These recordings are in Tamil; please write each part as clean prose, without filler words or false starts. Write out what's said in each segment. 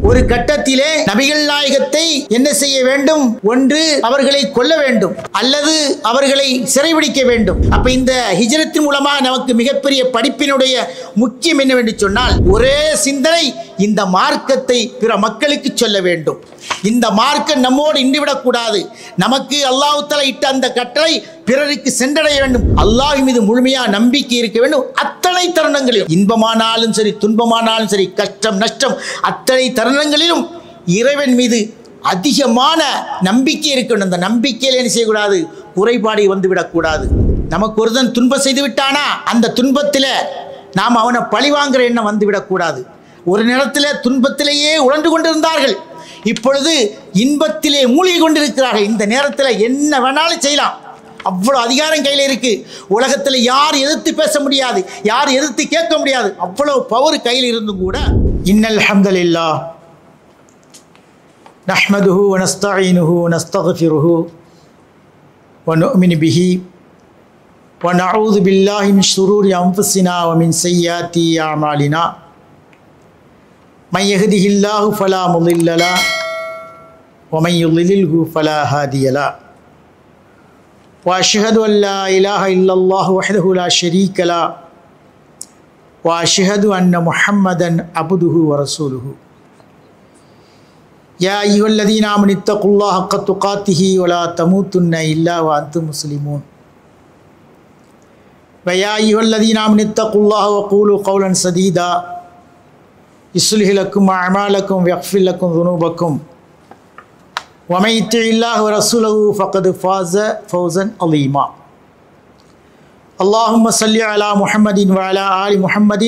ஒரு கட்டத்திலே நபிகள் நாயகத்தை என்ன செய்ய வேண்டும்? ஒன்று அவர்களை கொல்ல வேண்டும் அல்லது அவர்களை சிறைபிடிக்க வேண்டும். அப்ப இந்த ஹிஜ்ரத்தின் மூலமாக நமக்கு மிகப்பெரிய படிப்பினுடைய முக்கியம் என்னவென்று சொன்னால், ஒரே சிந்தனை, இந்த மார்க்கத்தை பிற மக்களுக்கு சொல்ல வேண்டும். இந்த மார்க்கம் நம்மோடு நின்றுவிடக்கூடாது. நமக்கு அல்லாஹ் தஆலா இட்ட அந்த கட்டளை பிறருக்கு சென்றடைய வேண்டும். அல்லாஹ் மீது முழுமையா நம்பிக்கை இருக்க வேண்டும். அத்தனை தருணங்களிலும், இன்பமானாலும் சரி துன்பமானாலும் சரி, கஷ்டம் நஷ்டம், அத்தனை தருணங்களிலும் இறைவன் மீது அதிகமான நம்பிக்கை இருக்க வேண்டும். அந்த நம்பிக்கையில் என்ன செய்யக்கூடாது? குறைபாடு வந்துவிடக்கூடாது. நமக்கு ஒருத்தன் துன்பம் செய்து விட்டானா, அந்த துன்பத்தில் நாம் அவனை பழிவாங்கிற எண்ணம் வந்துவிடக்கூடாது. ஒரு நேரத்தில் துன்பத்திலேயே உழன்று கொண்டிருந்தார்கள், இப்பொழுது இன்பத்திலே மூழ்கி கொண்டிருக்கிறார்கள். இந்த நேரத்தில் என்ன வேணாலும் செய்யலாம், அவ்வளோ அதிகாரம் கையில் இருக்கு. உலகத்தில் யார் எதிர்த்து பேச முடியாது, யார் எதிர்த்து கேட்க முடியாது, அவ்வளோ பவர் கையில் இருந்தும் கூட இன்னல் ஹம்துலில்லாஹ் நஹ்மதுஹு வ நஸ்தஈனுஹு வ நஸ்தக்ஃபிருஹு வ நுஅ்மினு பிஹி வ நஊது பில்லாஹி மின் ஷுரூரி அன்ஃபுஸினா வ மின் ஸய்யிஆத்தி அஅமாலினா மை யஹ்திஹில்லாஹு ஃபலா முضில்ல லஹு வ மை யுض்லில்ஹு ஃபலா ஹாதிய லஹு وأشهد أن لا إله إلا الله وحده لا شريك له وأشهد أن محمدا عبده ورسوله يا أيها الذين آمنوا اتقوا الله حق تقاته ولا تموتن إلا وأنتم مسلمون ويا أيها الذين آمنوا اتقوا الله وقولوا قولا سديدا يصلح لكم أعمالكم ويغفر لكم ذنوبكم ومن يطع الله ورسوله فقد فاز فوزا عظيما اللهم صل على محمد وعلى آل محمد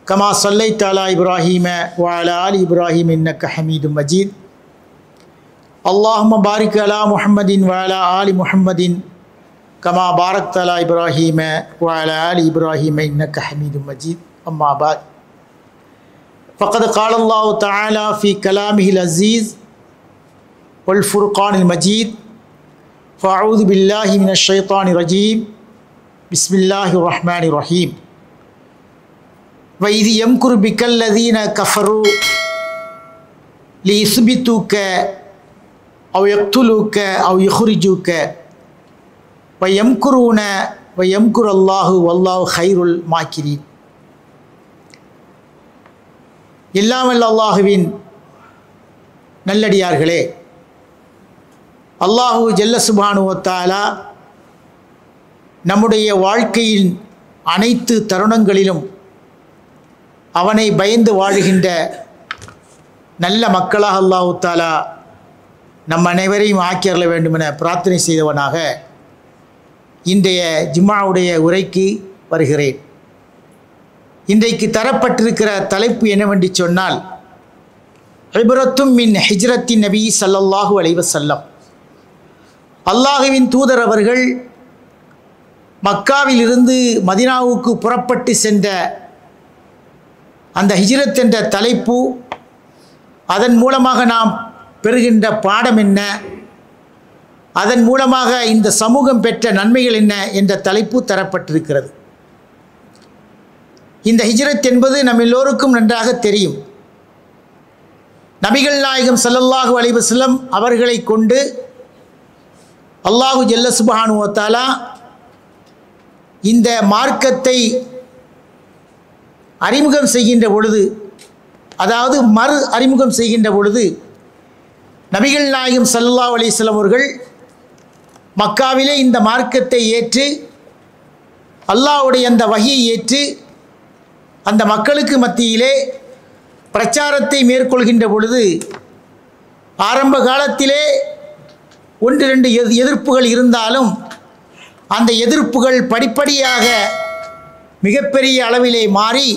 كما صليت على إبراهيم وعلى آل إبراهيم إنك حميد مجيد اللهم بارك على محمد وعلى آل محمد كما باركت على إبراهيم وعلى آل إبراهيم إنك حميد مجيد أما بعد فقد قال الله تعالى في كلامه العزيز والفرقان المجيد فأعوذ بالله من الشيطان الرجيم بسم الله الرحمن الرحيم وإذ يمكر بك الذين كفروا ليثبتوك أو يقتلوك أو يخرجوك ويمكرون ويمكر الله والله خير الماكرين. எல்லாம் வல்ல அல்லாஹுவின் நல்லடியார்களே, அல்லாஹு ஜல்ல சுப்ஹானஹு வ தஆலா நம்முடைய வாழ்க்கையின் அனைத்து தருணங்களிலும் அவனை பயந்து வாழுகின்ற நல்ல மக்களாக அல்லாஹு தஆலா நம் அனைவரையும் ஆக்கியருள வேண்டும் என பிரார்த்தனை செய்தவனாக இன்றைய ஜும்ஆவுடைய உரைக்கு வருகிறேன். இன்றைக்கு தரப்பட்டிருக்கிற தலைப்பு என்னவென்று சொன்னால், இப்ரத்தும் மின் ஹிஜ்ரத்தின் நபி ஸல்லல்லாஹு அலைஹி வஸல்லம். அல்லாஹுவின் தூதர் அவர்கள் மக்காவிலிருந்து மதீனாவுக்கு புறப்பட்டு சென்ற அந்த ஹிஜ்ரத் என்ற தலைப்பு, அதன் மூலமாக நாம் பெறுகின்ற பாடம் என்ன, அதன் மூலமாக இந்த சமூகம் பெற்ற நன்மைகள் என்ன என்ற தலைப்பு தரப்பட்டிருக்கிறது. இந்த ஹிஜ்ரத் என்பது நம் எல்லோருக்கும் நன்றாக தெரியும். நபிகள் நாயகம் ஸல்லல்லாஹு அலைஹி வஸல்லம் அவர்களை கொண்டு அல்லாஹு ஜல்ல சுப்ஹானஹு வ தஆலா இந்த மார்க்கத்தை அறிமுகம் செய்கின்ற பொழுது, அதாவது மறு அறிமுகம் செய்கின்ற பொழுது, நபிகள் நாயகம் ஸல்லல்லாஹு அலைஹி வஸல்லம் அவர்கள் மக்காவிலே இந்த மார்க்கத்தை ஏற்று, அல்லாஹ்வுடைய அந்த வஹியை ஏற்று அந்த மக்களுக்கு மத்தியிலே பிரச்சாரத்தை மேற்கொள்கின்ற பொழுது, ஆரம்ப காலத்திலே ஒன்று ரெண்டு எதிர்ப்புகள் இருந்தாலும் அந்த எதிர்ப்புகள் படிப்படியாக மிகப்பெரிய அளவிலே மாறி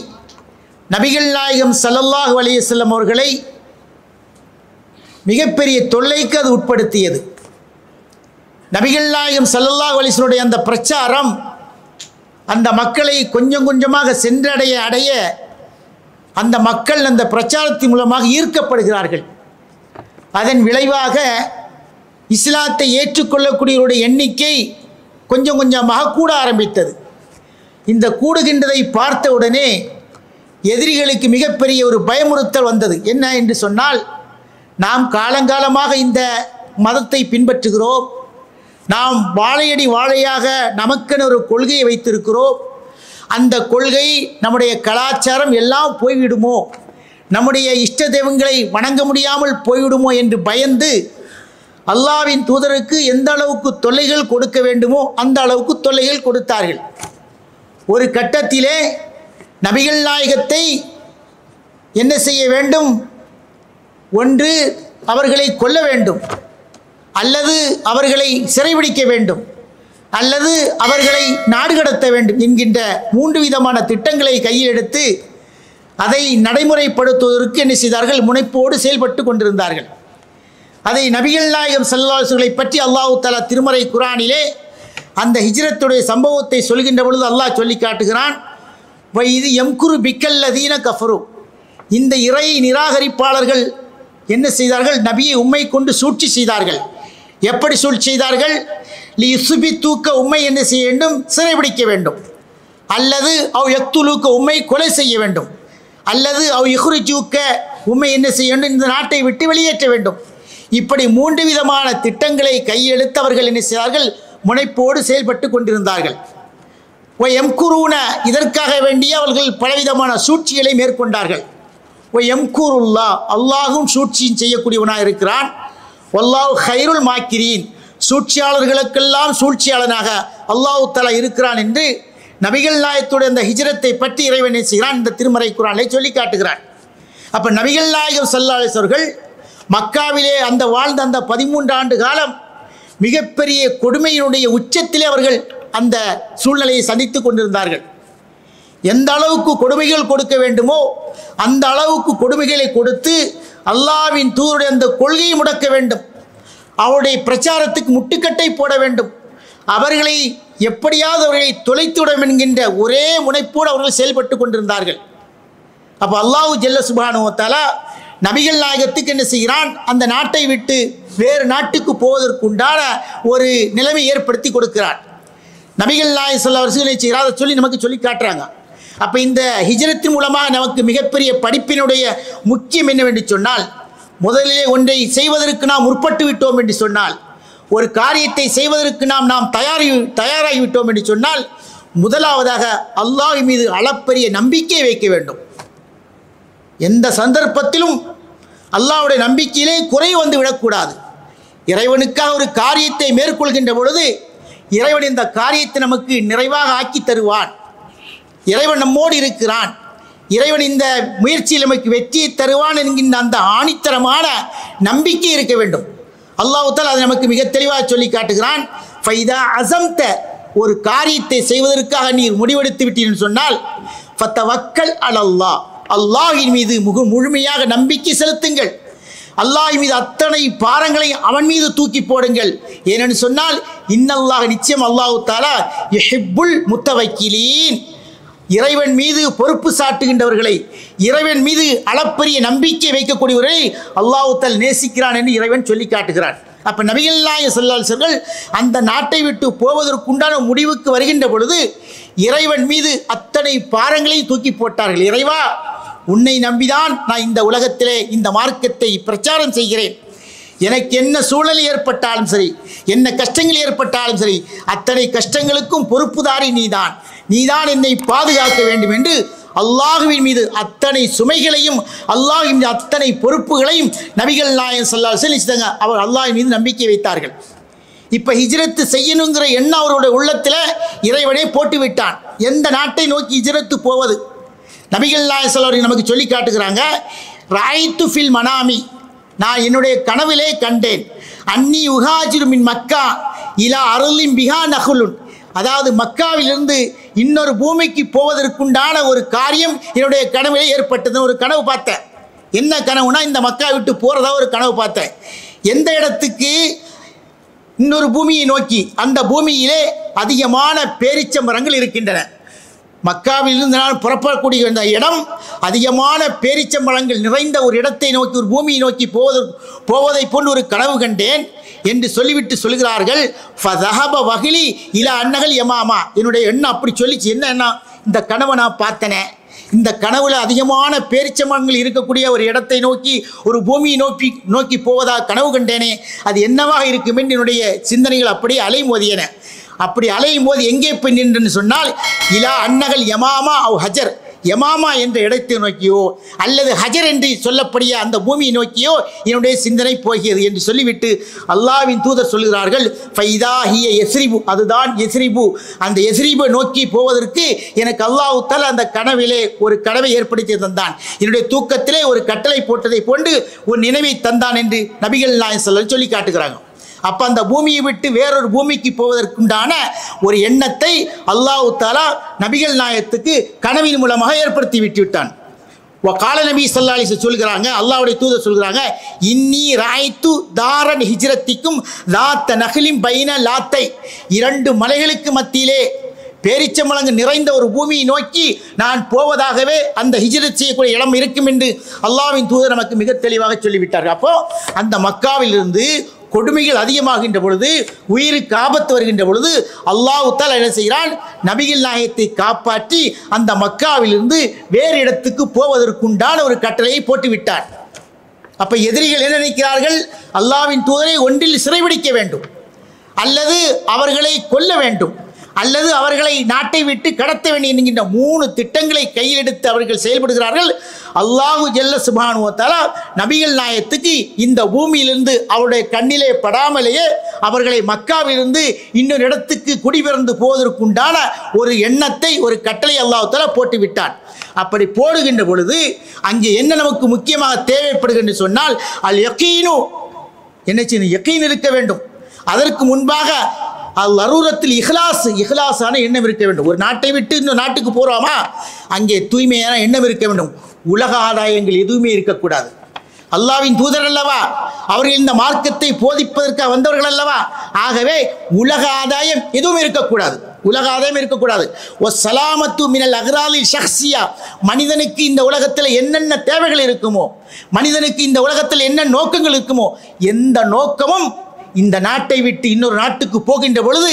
நபிகள் நாயகம் ஸல்லல்லாஹு அலைஹி வஸல்லம் அவர்களை மிகப்பெரிய தொல்லைக்கு அது உட்படுத்தியது. நபிகள் நாயகம் ஸல்லல்லாஹு அலைஹி வஸல்லம் அந்த பிரச்சாரம் அந்த மக்களை கொஞ்சம் கொஞ்சமாக சென்றடைய அந்த மக்கள் அந்த பிரச்சாரத்தின் மூலமாக ஈர்க்கப்படுகிறார்கள். அதன் விளைவாக இஸ்லாத்தை ஏற்றுக்கொள்ளக்கூடியவருடைய எண்ணிக்கை கொஞ்சம் கொஞ்சமாக கூட ஆரம்பித்தது. இந்த கூடுகின்றதை பார்த்த உடனே எதிரிகளுக்கு மிகப்பெரிய ஒரு பயமுறுத்தல் வந்தது. என்ன என்று சொன்னால், நாம் காலங்காலமாக இந்த மதத்தை பின்பற்றுகிறோம், நாம் வாழையடி வாழையாக நமக்கென ஒரு கொள்கையை வைத்திருக்கிறோம், அந்த கொள்கை நம்முடைய கலாச்சாரம் எல்லாம் போய்விடுமோ, நம்முடைய இஷ்ட தெய்வங்களை வணங்க முடியாமல் போய்விடுமோ என்று பயந்து அல்லாஹ்வின் தூதருக்கு எந்த அளவுக்கு தொல்லைகள் கொடுக்க வேண்டுமோ அந்த அளவுக்கு தொல்லைகள் கொடுத்தார்கள். ஒரு கட்டத்திலே நபிகள் நாயகத்தை என்ன செய்ய வேண்டும்? ஒன்று அவர்களை கொல்ல வேண்டும், அல்லது அவர்களை சிறைபிடிக்க வேண்டும், அல்லது அவர்களை நாடு கடத்த வேண்டும் என்கின்ற 3 விதமான திட்டங்களை கையில் எடுத்து அதை நடைமுறைப்படுத்துவதற்கு என்ன செய்தார்கள்? முனைப்போடு செயல்பட்டு கொண்டிருந்தார்கள். அதை நபிகள் நாயகம் ஸல்லல்லாஹு அலைஹி வஸல்லம் பற்றி அல்லாஹ் தஆலா திருமறை குர்ஆனிலே அந்த ஹிஜ்ரத்துடைய சம்பவத்தை சொல்கின்ற பொழுது அல்லாஹ் சொல்லி காட்டுகிறான், வைது யம்குரு பிக்கல்லதீன கஃபரு. இந்த இறை நிராகரிப்பாளர்கள் என்ன செய்தார்கள்? நபியை உம்மை கொண்டு சூழ்ச்சி செய்தார்கள். எப்படி சூழ்ச்சி செய்தார்கள்? லி யுஸ்பித்தூக்க, உம்மை என்ன செய்ய வேண்டும்? சிறைபிடிக்க வேண்டும், அல்லது அவ் யக்துலூக்க, உம்மை கொலை செய்ய வேண்டும், அல்லது அவ் யுஹ்ரிஜூக்க, உம்மை என்ன செய்ய வேண்டும்? இந்த நாட்டை விட்டு வெளியேற்ற வேண்டும். இப்படி 3 விதமான திட்டங்களை கையெழுத்து அவர்கள் என்ன செய்தார்கள்? முனைப்போடு செயல்பட்டு கொண்டிருந்தார்கள். எம்குருன, இதற்காக வேண்டிய அவர்கள் பலவிதமான சூழ்ச்சிகளை மேற்கொண்டார்கள். எம்குருல்லா, அல்லாஹும் சூழ்ச்சியும் செய்யக்கூடியவனாக இருக்கிறான். வல்லாஹு கைருல் மாக்கிரீன், சூழ்ச்சியாளர்களுக்கெல்லாம் சூழ்ச்சியாளனாக அல்லாஹ் தஆலா இருக்கிறான் என்று நபிகள் நாயகத்துடைய அந்த ஹிஜ்ரத்தை பற்றி இறைவன் செய்கிறான், இந்த திருமறை குர்ஆனிலே சொல்லி காட்டுகிறான். அப்போ நபிகள் நாயகம் ஸல்லல்லாஹு அலைஹி வஸல்லம் மக்காவிலே அந்த வாழ்ந்த அந்த 13 ஆண்டு காலம் மிகப்பெரிய கொடுமையினுடைய உச்சத்திலே அவர்கள் அந்த சூழ்நிலையை சந்தித்து கொண்டிருந்தார்கள். எந்த அளவுக்கு கொடுமைகள் கொடுக்க வேண்டுமோ அந்த அளவுக்கு கொடுமைகளை கொடுத்து அல்லாஹ்வின் தூதருடைய அந்த கொள்கையை முடக்க வேண்டும், அவருடைய பிரச்சாரத்துக்கு முட்டுக்கட்டை போட வேண்டும், அவர்களை எப்படியாவது அவர்களை தொலைத்துவிடும் என்கின்ற ஒரே முனைப்போடு அவர்கள் செயல்பட்டு கொண்டிருந்தார்கள். அப்போ அல்லாஹ் ஜல்ல சுப்ஹானஹு வ தஆலா நபிகள் நாயகத்துக்கு என்ன செய்கிறான்? அந்த நாட்டை விட்டு வேறு நாட்டுக்கு போவதற்குண்டான ஒரு நிலைமை ஏற்படுத்தி கொடுக்கிறான். நபிகள் நாயகம் ஸல்லல்லாஹு அலைஹி வஸல்லம் செய்கிறார், அதை சொல்லி நமக்கு சொல்லி காட்டுறாங்க. அப்போ இந்த ஹிஜ்ரத்தின் மூலமாக நமக்கு மிகப்பெரிய படிப்பினுடைய முக்கியம் என்னவென்று சொன்னால், முதலிலே ஒன்றை செய்வதற்கு நாம் முற்பட்டு விட்டோம் என்று சொன்னால், ஒரு காரியத்தை செய்வதற்கு நாம் தயாராகிவிட்டோம் என்று சொன்னால், முதலாவதாக அல்லாஹ் மீது அளப்பரிய நம்பிக்கை வைக்க வேண்டும். எந்த சந்தர்ப்பத்திலும் அல்லாஹ்வுடைய நம்பிக்கையிலே குறை வந்து விடக்கூடாது. இறைவனுக்காக ஒரு காரியத்தை மேற்கொள்கின்ற பொழுது இறைவன் இந்த காரியத்தை நமக்கு நிறைவாக ஆக்கி தருவான், இறைவன் நம்மோடு இருக்கிறான், இறைவன் இந்த முயற்சியில் நமக்கு வெற்றியை தருவான் என்கின்ற அந்த ஆணித்தரமான நம்பிக்கை இருக்க வேண்டும். அல்லாஹ் தஆலா அது நமக்கு மிக தெளிவாக சொல்லி காட்டுகிறான். ஃபைதா அஸம்த, ஒரு காரியத்தை செய்வதற்காக நீர் முடிவெடுத்து விட்டீர்கள் சொன்னால், ஃபத்தவக்கல் அலல்லாஹ், அல்லாஹ்வின் மீது முழுமையாக நம்பிக்கை செலுத்துங்கள், அல்லாஹ் மீது அத்தனை பாரங்களை அவன் மீது தூக்கி போடுங்கள். ஏனென்று சொன்னால், இன்னல்லாஹ், நிச்சயம் அல்லாஹ் தஆலா யுஹிப்புல் முத்தவக்கிலீன், இறைவன் மீது பொறுப்பு சாட்டுகின்றவர்களை, இறைவன் மீது அளப்பரிய நம்பிக்கை வைக்கக்கூடியவர்களை அல்லாஹ் தஆலா நேசிக்கிறான் என்று இறைவன் சொல்லி காட்டுகிறான். அப்போ நபிகள் நாயகம் ஸல்லல்லாஹு அலைஹி வஸல்லம் அந்த நாட்டை விட்டு போவதற்குண்டான முடிவுக்கு வருகின்ற பொழுது இறைவன் மீது அத்தனை பாரங்களையும் தூக்கி போட்டார்கள். இறைவா, உன்னை நம்பிதான் நான் இந்த உலகத்திலே இந்த மார்க்கத்தை பிரச்சாரம் செய்கிறேன், எனக்கு என்ன சூழல் ஏற்பட்டாலும் சரி, என்ன கஷ்டங்கள் ஏற்பட்டாலும் சரி, அத்தனை கஷ்டங்களுக்கும் பொறுப்புதாரி நீதான், நீதான் என்னை பாதுகாக்க வேண்டும் என்று அல்லாஹ்வின் மீது அத்தனை சுமைகளையும் அல்லாஹ்வின் மீது அத்தனை பொறுப்புகளையும் நபிகள் நாயகம் ஸல்லல்லாஹு அலைஹி வஸல்லம் அவர் அல்லாஹ்வின் மீது நம்பிக்கை வைத்தார்கள். இப்போ ஹிஜ்ரத்து செய்யணுங்கிற எண்ணம் அவருடைய உள்ளத்தில் இறைவனே போட்டு விட்டான். எந்த நாட்டை நோக்கி ஹிஜ்ரத்து போவது? நபிகள் நாயகம் ஸல்லல்லாஹு அலைஹி வஸல்லம் நமக்கு சொல்லி காட்டுகிறாங்க, ராய்து ஃபில் மனாமி, நான் என்னுடைய கனவிலே கண்டேன், அன்னி உஹாஜிரு மின் மக்கா இலா அருளின் பிஹா நகுலுன், அதாவது மக்காவிலிருந்து இன்னொரு பூமிக்கு போவதற்குண்டான ஒரு காரியம் என்னுடைய கனவிலே ஏற்பட்டது. ஒரு கனவு பார்த்தேன். என்ன கனவுனா, இந்த மக்கா விட்டு போகிறதா ஒரு கனவு பார்த்தேன். எந்த இடத்துக்கு? இன்னொரு பூமியை நோக்கி. அந்த பூமியிலே அதிகமான பேரீச்ச மரங்கள் இருக்கின்றன. மக்காவிலிருந்து நான் புறப்படக்கூடிய இந்த இடம் அதிகமான பேரீச்ச மரங்கள் நிறைந்த ஒரு இடத்தை நோக்கி, ஒரு பூமியை நோக்கி போவதை போன்று ஒரு கனவு கண்டேன் என்று சொல்லிவிட்டு சொல்கிறார்கள். ஃபதஹப வஹிலி இலா அன்னகல் யமாமா, என்னுடைய எண்ணம் அப்படி சொல்லிச்சு. என்ன எண்ணம்? இந்த கனவை நான் பார்த்தனே, இந்த கனவுல அதிகமான பேரிச்சமரங்கள் இருக்கக்கூடிய ஒரு இடத்தை நோக்கி, ஒரு பூமியை நோக்கி போவதாக கனவு கண்டேனே, அது என்னவாக இருக்கும் என்று என்னுடைய சிந்தனைகள் அப்படியே அலைமோதியன. அப்படி அலையும் போது எங்கே போய் நின்றுன்னு சொன்னால், இலா அன்னகல் யமாமா அவ் ஹஜர், யமாமா என்ற இடத்தை நோக்கியோ அல்லது ஹஜர் என்று சொல்லக்கூடிய அந்த பூமியை நோக்கியோ என்னுடைய சிந்தனை போகிறது என்று சொல்லிவிட்டு அல்லாஹ்வின் தூதர் சொல்கிறார்கள், ஃபைதா ஹிய யஸ்ரிபு, அதுதான் யஸ்ரிபு. அந்த யஸ்ரிபை நோக்கி போவதற்கு எனக்கு அல்லாஹ் தஆலா அந்த கனவிலே ஒரு கனவை ஏற்படுத்தி தந்தான், என்னுடைய தூக்கத்திலே ஒரு கட்டளை போட்டதை போன்று ஒரு நினைவை தந்தான் என்று நபிகள் நாயகம் ஸல்லல்லாஹு அலைஹி வஸல்லம் சொல்லி காட்டுகிறாங்க. அப்போ அந்த பூமியை விட்டு வேறொரு பூமிக்கு போவதற்குண்டான ஒரு எண்ணத்தை அல்லாஹ் தஆலா நபிகள் நாயகத்துக்கு கனவின் மூலமாக ஏற்படுத்தி விட்டான். கால நபி ஸல்லல்லாஹு அலைஹி வஸல்லம் சொல்கிறாங்க, அல்லாஹ்வுடைய தூதர் சொல்கிறாங்க, இன்னி ராய்த்து தாரன் ஹிஜ்ரத்திக்கும் லாத்த நஹ்லிம் பைன லாத்தை, இரண்டு மலைகளுக்கு மத்தியிலே பேரிச்சம்பழங்கு நிறைந்த ஒரு பூமியை நோக்கி நான் போவதாகவே அந்த ஹிஜ்ரத் செய்யக்கூடிய இடம் இருக்கும் என்று அல்லாஹ்வின் தூதர் நமக்கு மிக தெளிவாக சொல்லிவிட்டார்கள். அப்போ அந்த மக்காவிலிருந்து கொடுமைகள் அதிகமாகின்ற பொழுது, உயிருக்கு ஆபத்து வருகின்ற பொழுது அல்லாஹ் தஆலா என்ன செய்கிறான், நபிகள் நாயகத்தை காப்பாற்றி அந்த மக்காவிலிருந்து வேறு இடத்துக்கு போவதற்குண்டான ஒரு கட்டளையை போட்டுவிட்டார். அப்போ எதிரிகள் என்ன நினைக்கிறார்கள், அல்லாஹ்வின் தூதரை ஒன்றில் சிறைபிடிக்க வேண்டும், அல்லது அவர்களை கொல்ல வேண்டும், அல்லது அவர்களை நாட்டை விட்டு கடத்த வேண்டும் என்கின்ற 3 திட்டங்களை கையில் எடுத்து அவர்கள் செயல்படுகிறார்கள். அல்லாஹு ஜல்ல சுப்ஹானஹு வ தஆலா நபிகள் நாயகத்துக்கு இந்த பூமியிலிருந்து அவருடைய கண்ணிலே படாமலேயே அவர்களை மக்காவிலிருந்து இன்னொரு இடத்துக்கு குடிபெயர்ந்து போவதற்குண்டான ஒரு எண்ணத்தை, ஒரு கட்டளை அல்லாஹ் தஆலா போட்டு விட்டான். அப்படி போடுகின்ற பொழுது அங்கே என்ன நமக்கு முக்கியமாக தேவைப்படுகின்ற சொன்னால், அல் யகீனு, என்ன செய்யணும், யகீன் இருக்க வேண்டும். அதற்கு முன்பாக அல்-லரூரத்தில் இஹ்லாஸான எண்ணம் இருக்க வேண்டும். ஒரு நாட்டை விட்டு இன்னொரு நாட்டுக்கு போகிறோமா, அங்கே தூய்மையான எண்ணம் இருக்க வேண்டும். உலக ஆதாயங்கள் எதுவுமே இருக்கக்கூடாது. அல்லாஹ்வின் தூதர் அல்லவா, அவர்கள் இந்த மார்க்கத்தை போதிப்பதற்காக வந்தவர்கள் அல்லவா. ஆகவே உலக ஆதாயம் எதுவும் இருக்கக்கூடாது, உலக ஆதாயம் இருக்கக்கூடாது. வஸ்ஸலாமத்து மினல் அக்ராலில் ஷஹ்ஸியா, மனிதனுக்கு இந்த உலகத்தில் என்னென்ன தேவைகள் இருக்குமோ, மனிதனுக்கு இந்த உலகத்தில் என்ன நோக்கங்கள் இருக்குமோ, எந்த நோக்கமும் இந்த நாட்டை விட்டு இன்னொரு நாட்டுக்கு போகின்ற பொழுது,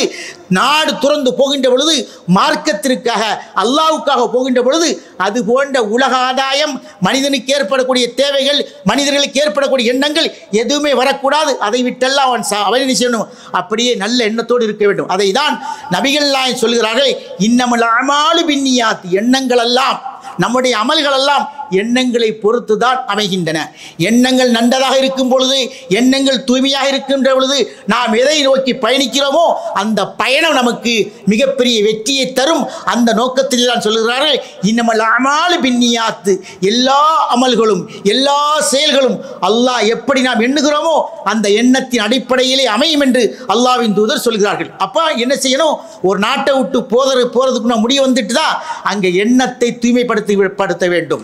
நாடு துறந்து போகின்ற பொழுது, மார்க்கத்திற்காக அல்லாஹ்வுக்காக போகின்ற பொழுது, அது போன்ற உலக ஆதாயம், மனிதனுக்கு ஏற்படக்கூடிய தேவைகள், மனிதர்களுக்கு ஏற்படக்கூடிய எண்ணங்கள் எதுவுமே வரக்கூடாது. அதை விட்டெல்லாம் அவன் என்ன செய்யணும், அப்படியே நல்ல எண்ணத்தோடு இருக்க வேண்டும். அதை தான் நபிகள் நாயகம் சொல்கிறார்கள், இன்னமல் அமாலு பின்னியாத், எண்ணங்கள் எல்லாம், நம்முடைய அமல்கள் எல்லாம் எண்ணங்களை பொறுத்து தான் அமைகின்றன. எண்ணங்கள் நன்றதாக இருக்கும் பொழுது, எண்ணங்கள் தூய்மையாக இருக்கின்ற பொழுது, நாம் எதை நோக்கி பயணிக்கிறோமோ அந்த பயணம் நமக்கு மிகப்பெரிய வெற்றியை தரும். அந்த நோக்கத்தில் தான் சொல்கிறார்கள், இன்னமல் அமாலு பின்னியாத்து, எல்லா அமல்களும் எல்லா செயல்களும் அல்லாஹ் எப்படி நாம் எண்ணுகிறோமோ அந்த எண்ணத்தின் அடிப்படையிலே அமையும் என்று அல்லாஹ்வின் தூதர் சொல்கிறார்கள். அப்போ என்ன செய்யணும், ஒரு நாட்டை விட்டு போறதுக்கு நான் முடிவு வந்துட்டு தான் அங்கே எண்ணத்தை தூய்மைப்படுத்த வேண்டும்.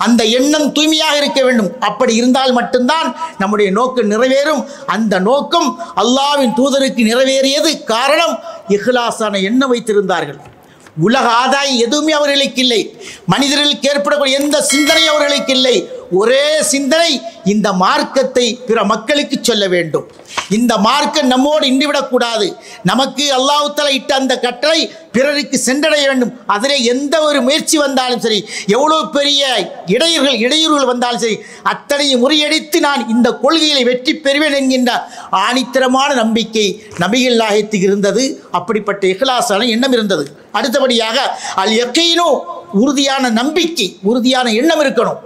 அந்த எண்ணம் தூய்மையாக இருக்க வேண்டும். அப்படி இருந்தால் மட்டும்தான் நம்முடைய நோக்கம் நிறைவேறும். அந்த நோக்கம் அல்லாஹ்வின் தூதருக்கு நிறைவேறியது காரணம் இஹ்லாஸான எண்ணம் வைத்திருந்தார்கள். உலக ஆதாயம் எதுவுமே அவர்களுக்கு இல்லை, மனிதர்களுக்கு ஏற்படக்கூடிய எந்த சிந்தனையும் அவர்களுக்கு இல்லை. ஒரே சிந்தனை, இந்த மார்க்கத்தை பிற மக்களுக்கு சொல்ல வேண்டும், இந்த மார்க்கம் நம்மோடு இன்றுவிடக்கூடாது, நமக்கு அல்லாஹ் தஆலா இட்ட அந்த கட்டளை பிறருக்கு சென்றடைய வேண்டும். அதிலே எந்த ஒரு முயற்சி வந்தாலும் சரி, எவ்வளவு பெரிய இடையூறுகள் வந்தாலும் சரி, அத்தனையும் முறியடித்து நான் இந்த கொள்கையை வெற்றி பெறுவேன் என்கின்ற ஆணித்தரமான நம்பிக்கை நபிகள் நாயகத்துக்கு இருந்தது. அப்படிப்பட்ட இஹ்லாஸான எண்ணம் இருந்தது. அடுத்தபடியாக அல் யகீனு, உறுதியான நம்பிக்கை, உறுதியான எண்ணம் இருக்கணும்.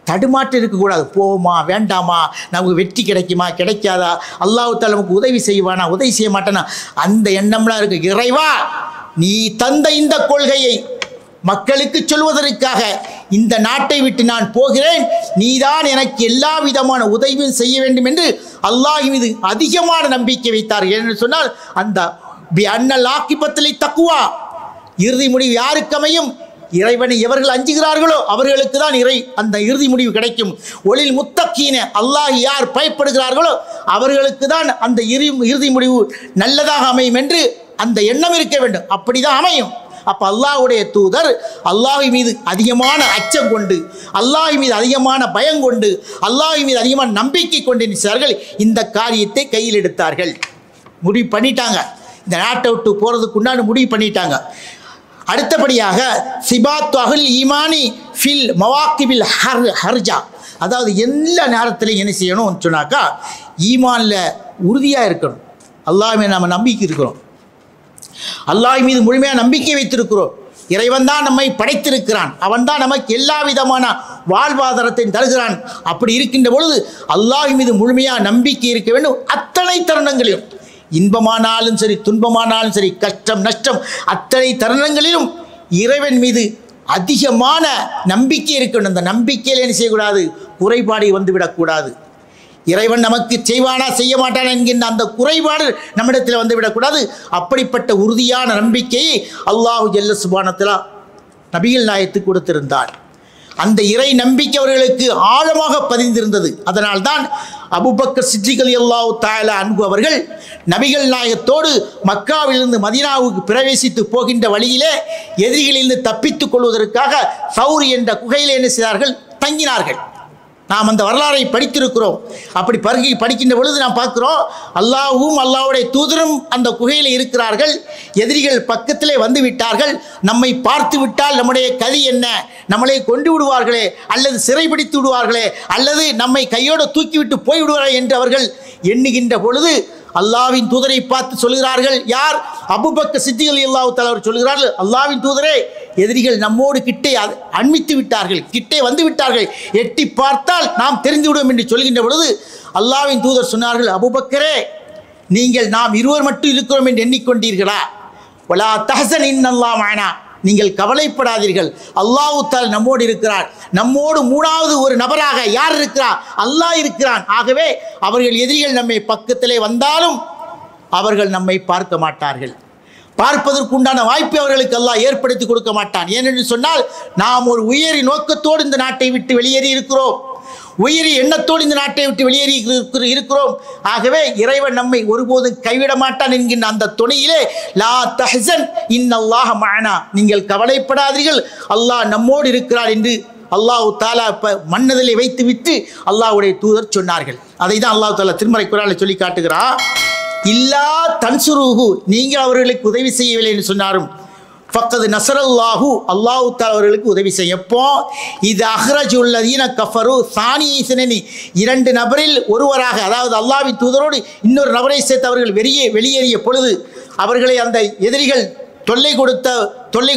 தடுமாற்றம் இருக்கக்கூடாது. போவோமா வேண்டாமா, நமக்கு வெற்றி கிடைக்குமா கிடைக்காதா, அல்லாஹ் தஆலா நமக்கு உதவி செய்வானா உதவி செய்ய மாட்டானா, அந்த எண்ணம்லாம் இருக்கு. இறைவா, நீ தந்த இந்த கொள்கையை மக்களுக்கு சொல்வதற்காக இந்த நாட்டை விட்டு நான் போகிறேன், நீதான் எனக்கு எல்லா விதமான உதவியும் செய்ய வேண்டும் என்று அல்லாஹ் மீது அதிகமான நம்பிக்கை வைத்தார்கள். என்று சொன்னால் அந்த அன்னல் ஆக்கிபத்திலே தக்குவா, இறுதி முடிவு யாருக்கு அமையும், இறைவனை எவர்கள் அஞ்சுகிறார்களோ அவர்களுக்கு தான் அந்த இறுதி முடிவு கிடைக்கும். ஒளில் முத்தக்கீன, அல்லாஹ் யார் பயப்படுகிறார்களோ அவர்களுக்கு தான் அந்த இறுதி முடிவு நல்லதாக அமையும் என்று அந்த எண்ணம் இருக்க வேண்டும். அப்படிதான் அமையும். அப்போ அல்லாஹ்வுடைய தூதர் அல்லாஹ் மீது அதிகமான அச்சம் கொண்டு, அல்லாஹ் மீது அதிகமான பயம் கொண்டு, அல்லாஹ் மீது அதிகமான நம்பிக்கை கொண்டு நினைச்சார்கள். இந்த காரியத்தை கையில் எடுத்தார்கள், முடிவு பண்ணிட்டாங்க. இந்த நாட்டை விட்டு போகிறதுக்கு உண்டான முடிவு பண்ணிட்டாங்க. அடுத்தபடியாக சிபாத்து அஹ்ல் ஈமானி ஃபில் மவாக்கிபில் ஹர்ஜா, அதாவது எல்லா நேரத்திலையும் என்ன செய்யணும்னு சொன்னாக்கா ஈமானில் உறுதியாக இருக்கணும். அல்லாஹ் மீது நம்ம நம்பிக்கை இருக்கிறோம், அல்லாஹ் மீது முழுமையாக நம்பிக்கை வைத்திருக்கிறோம். இறைவன் தான் நம்மை படைத்திருக்கிறான், அவன் தான் நமக்கு எல்லா விதமான வாழ்வாதாரத்தை தருகிறான். அப்படி இருக்கின்ற பொழுது அல்லாஹ் மீது முழுமையாக நம்பிக்கை இருக்க வேண்டும். அத்தனை தருணங்களிலும், இன்பமானாலும் சரி துன்பமானாலும் சரி, கஷ்டம் நஷ்டம், அத்தனை தருணங்களிலும் இறைவன் மீது அதிகமான நம்பிக்கை இருக்க வேண்டும். அந்த நம்பிக்கையில் என்ன செய்யக்கூடாது, குறைபாடு வந்துவிடக்கூடாது. இறைவன் நமக்கு செய்வானா செய்ய மாட்டானா என்கின்ற அந்த குறைபாடு நம்மிடத்தில் வந்துவிடக்கூடாது. அப்படிப்பட்ட உறுதியான நம்பிக்கையை அல்லாஹு ஜல்ல சுப்ஹானஹு வ தஆலா நபிகள் நாயகத்துக்கு கொடுத்திருந்தார். அந்த இறை நம்பிக்கை அவர்களுக்கு ஆழமாக பதிந்திருந்தது. அதனால்தான் அபூபக்கர் சித்திக் ரலியல்லாஹு தஆலா அன்ஹு அவர்கள் நபிகள் நாயகத்தோடு மக்காவிலிருந்து மதீனாவுக்கு பிரவேசித்து போகின்ற வழியிலே எதிரிகளிலிருந்து தப்பித்துக் கொள்வதற்காக சௌர் என்ற குகையில் என்ன செய்தார்கள், தங்கினார்கள். நாம் அந்த வரலாறை படித்திருக்கிறோம். அப்படி படிக்கின்ற பொழுது நாம் பார்க்கிறோம், அல்லாஹ்வும் அல்லாஹ்வுடைய தூதரும் அந்த குகையில் இருக்கிறார்கள். எதிரிகள் பக்கத்திலே வந்து விட்டார்கள். நம்மை பார்த்து விட்டால் நம்முடைய கதி என்ன, நம்மளை கொண்டு விடுவார்களே, அல்லது சிறைபிடித்து விடுவார்களே, அல்லது நம்மை கையோடு தூக்கிவிட்டு போய்விடுவார்கள் என்று அவர்கள் எண்ணுகின்ற பொழுது அல்லாஹ்வின் தூதரை பார்த்து சொல்கிறார்கள். யார்? அபூபக்கர் சித்திக் ரலியல்லாஹு தஆலா அவர் சொல்கிறார்கள், அல்லாஹ்வின் தூதரே, எதிரிகள் நம்மோடு கிட்டே அண்மித்து விட்டார்கள், கிட்டே வந்து விட்டார்கள், எட்டி பார்த்தால் நாம் தெரிந்து விடுவோம் என்று சொல்கின்ற பொழுது அல்லாஹ்வின் தூதர் சொன்னார்கள், அபூபக்கரே, நீங்கள் நாம் இருவர் மட்டும் இருக்கிறோம் என்று எண்ணிக்கொண்டீர்களா? வலா தஹ்சன் இன்னல்லாஹ் மஅனா, நீங்கள் கவலைப்படாதீர்கள், அல்லாஹ் தஆலா நம்மோடு இருக்கிறார். நம்மோடு மூணாவது ஒரு நபராக யார் இருக்கிறார்? அல்லாஹ் இருக்கிறான். ஆகவே அவர்கள் எதிரிகள் நம்மை பக்கத்திலே வந்தாலும் அவர்கள் நம்மை பார்க்க மாட்டார்கள். பார்ப்பதற்குண்டான வாய்ப்பை அவர்களுக்கு அல்லாஹ் ஏற்படுத்தி கொடுக்க மாட்டான். ஏனென்று சொன்னால் நாம் ஒரு உயரி நோக்கத்தோடு இந்த நாட்டை விட்டு வெளியேறி இருக்கிறோம், உயிரி எண்ணத்தோடு இந்த நாட்டை விட்டு வெளியேறி இருக்கிறோம். ஆகவே இறைவன் நம்மை ஒருபோதும் கைவிட மாட்டான் என்கின்ற அந்த துணையிலே லா தஹ்சன் இன்னல்லாஹ மஅனா, நீங்கள் கவலைப்படாதீர்கள், அல்லாஹ் நம்மோடு இருக்கிறார் என்று அல்லாஹ் தஆலா மன்னதிலே வைத்து விட்டு அல்லாஹ்வுடைய தூதர் சொன்னார்கள். அதை தான் அல்லாஹ் தஆலா திருமறை குர்ஆனில் சொல்லி காட்டுகிறார். இல்லா தன்சுருஹு, நீங்கள் அவர்களுக்கு உதவி செய்யவில்லை என்று சொன்னாரும் ஃபக்கது நஸரல்லாஹு, அல்லாஹ் தஆலா அவர்களுக்கு உதவி செய்ய. எப்போ? இது அஹ்ரஜுல்லதீன கஃபரு சானியை சினனி, இரண்டு நபரில் ஒருவராக, அதாவது அல்லாஹ்வின் தூதரோடு இன்னொரு நபரை சேர்த்து அவர்கள் வெளியேறிய பொழுது, அவர்களை அந்த எதிரிகள் தொல்லை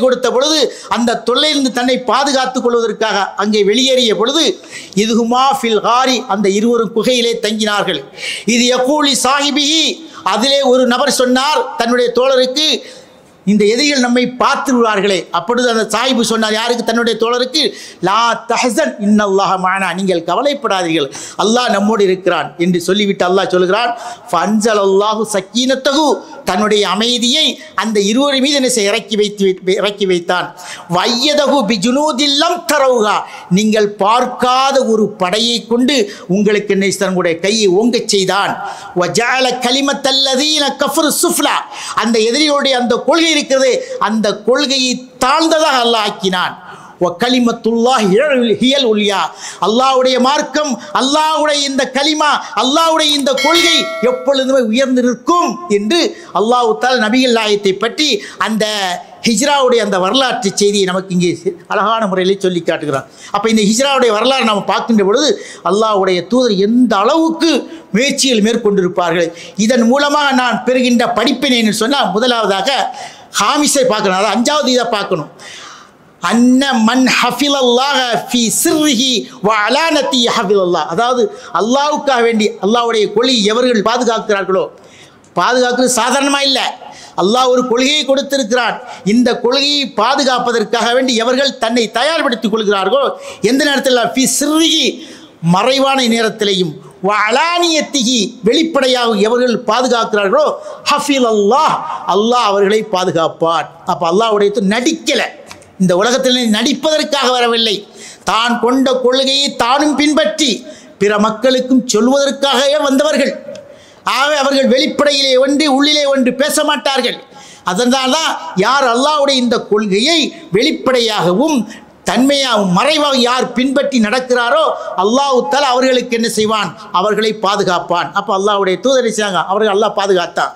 கொடுத்த பொழுது, அந்த தொல்லையிலிருந்து தன்னை பாதுகாத்துக் கொள்வதற்காக அங்கே வெளியேறிய பொழுது, இதுஹுமா ஃபில் காரி, அந்த இருவரும் குகையிலே தங்கினார்கள். இது யகூலி சாஹிபிஹி, அதிலே ஒரு நபர் சொன்னார் தன்னுடைய தோழருக்கு, இந்த எதிரிகள் நம்மை பார்த்து விடுவார்களே. அப்பொழுது அந்த சாஹிபு சொன்னார், யாருக்கு? தன்னுடைய தோழருக்கு, லா தஹ்சன் இன்னல்லாஹ மஅனா, நீங்கள் கவலைப்படாதீர்கள், அல்லாஹ் நம்மோடு இருக்கிறான் என்று சொல்லிவிட்டு அல்லாஹ் சொல்கிறான், ஃபன்ஸலல்லாஹு சக்கீனத்தஹு, தன்னுடைய அமைதியை அந்த இருவர் மீது என்ன இறக்கி வைத்தான். வய்யதஹு பிஜுனூதில்லம் தரவுகா, நீங்கள் பார்க்காத ஒரு படையை கொண்டு உங்களுக்கு என்ன தன்னுடைய கையை ஓங்கச் செய்தான். வஜஅல கலிமத்தல்லதீன கஃபரு சுஃப்லா, அந்த எதிரிகளுடைய அந்த கொள்கை இருக்கிறது, அந்த கொள்கையை தாழ்ந்ததாக அல்லாஹ் ஆக்கினான். அல்லாஹ்வுடைய மார்க்கம், அல்லாஹ்வுடைய இந்த கலிமா, அல்லாஹ்வுடைய இந்த கொள்கை எப்பொழுதுமே உயர்ந்திருக்கும் என்று அல்லாஹ் தஆலா நபிகள் நாயகத்தை பற்றி அந்த ஹிஜ்ராவுடைய அந்த வரலாற்று செய்தியை நமக்கு இங்கே அழகான முறையில் சொல்லி காட்டுகிறார். அப்போ இந்த ஹிஜ்ராவுடைய வரலாறு நாம் பார்க்கின்ற பொழுது அல்லாஹ்வுடைய தூதர் எந்த அளவுக்கு முயற்சிகள் மேற்கொண்டிருப்பார்கள். இதன் மூலமாக நான் பெறுகின்ற படிப்பினை என்று சொன்னால், முதலாவதாக ஹாமிஸை பார்க்கணும், அதாவது அஞ்சாவது இதை பார்க்கணும். அன்ன மன் ஹஃபிலல்லாஹ ஃபீ சிர்ரிஹி வ அலானத்தி ஹஃபிலல்லாஹ், அதாவது அல்லாஹ்வுக்காக வேண்டி அல்லாஹ்வுடைய கொள்கையை எவர்கள் பாதுகாக்கிறார்களோ, பாதுகாக்கிறது சாதாரணமாக இல்லை, அல்லாஹ் ஒரு கொள்கையை கொடுத்திருக்கிறான். இந்த கொள்கையை பாதுகாப்பதற்காக வேண்டி எவர்கள் தன்னை தயார்படுத்திக் கொள்கிறார்களோ, எந்த நேரத்தில் ஃபீ சிர்ரிஹி, மறைவான நேரத்திலேயும், வ அலானியத்திஹி, வெளிப்படையாக எவர்கள் பாதுகாக்கிறார்களோ, ஹஃபிலல்லாஹ், அல்லாஹ் அவர்களை பாதுகாப்பான். அப்போ அல்லாஹ்வுடைய நடிக்கலை, இந்த உலகத்தில் நடிப்பதற்காக வரவில்லை, தான் கொண்ட கொள்கையை தானும் பின்பற்றி பிற மக்களுக்கும் சொல்வதற்காகவே வந்தவர்கள். ஆகவே அவர்கள் வெளிப்படையிலே ஒன்று உள்ளிலே ஒன்று பேச மாட்டார்கள். அதனால்தான் யார் அல்லாஹ்வுடைய இந்த கொள்கையை வெளிப்படையாகவும் தன்மையாக மறைவாக யார் பின்பற்றி நடக்கிறாரோ அல்லாஹ் தஆலா அவர்களுக்கு என்ன செய்வான், அவர்களை பாதுகாப்பான். அப்போ அல்லாஹ்வுடைய தூதரை செய்வாங்க, அவர்கள் அல்லாஹ் பாதுகாத்தான்.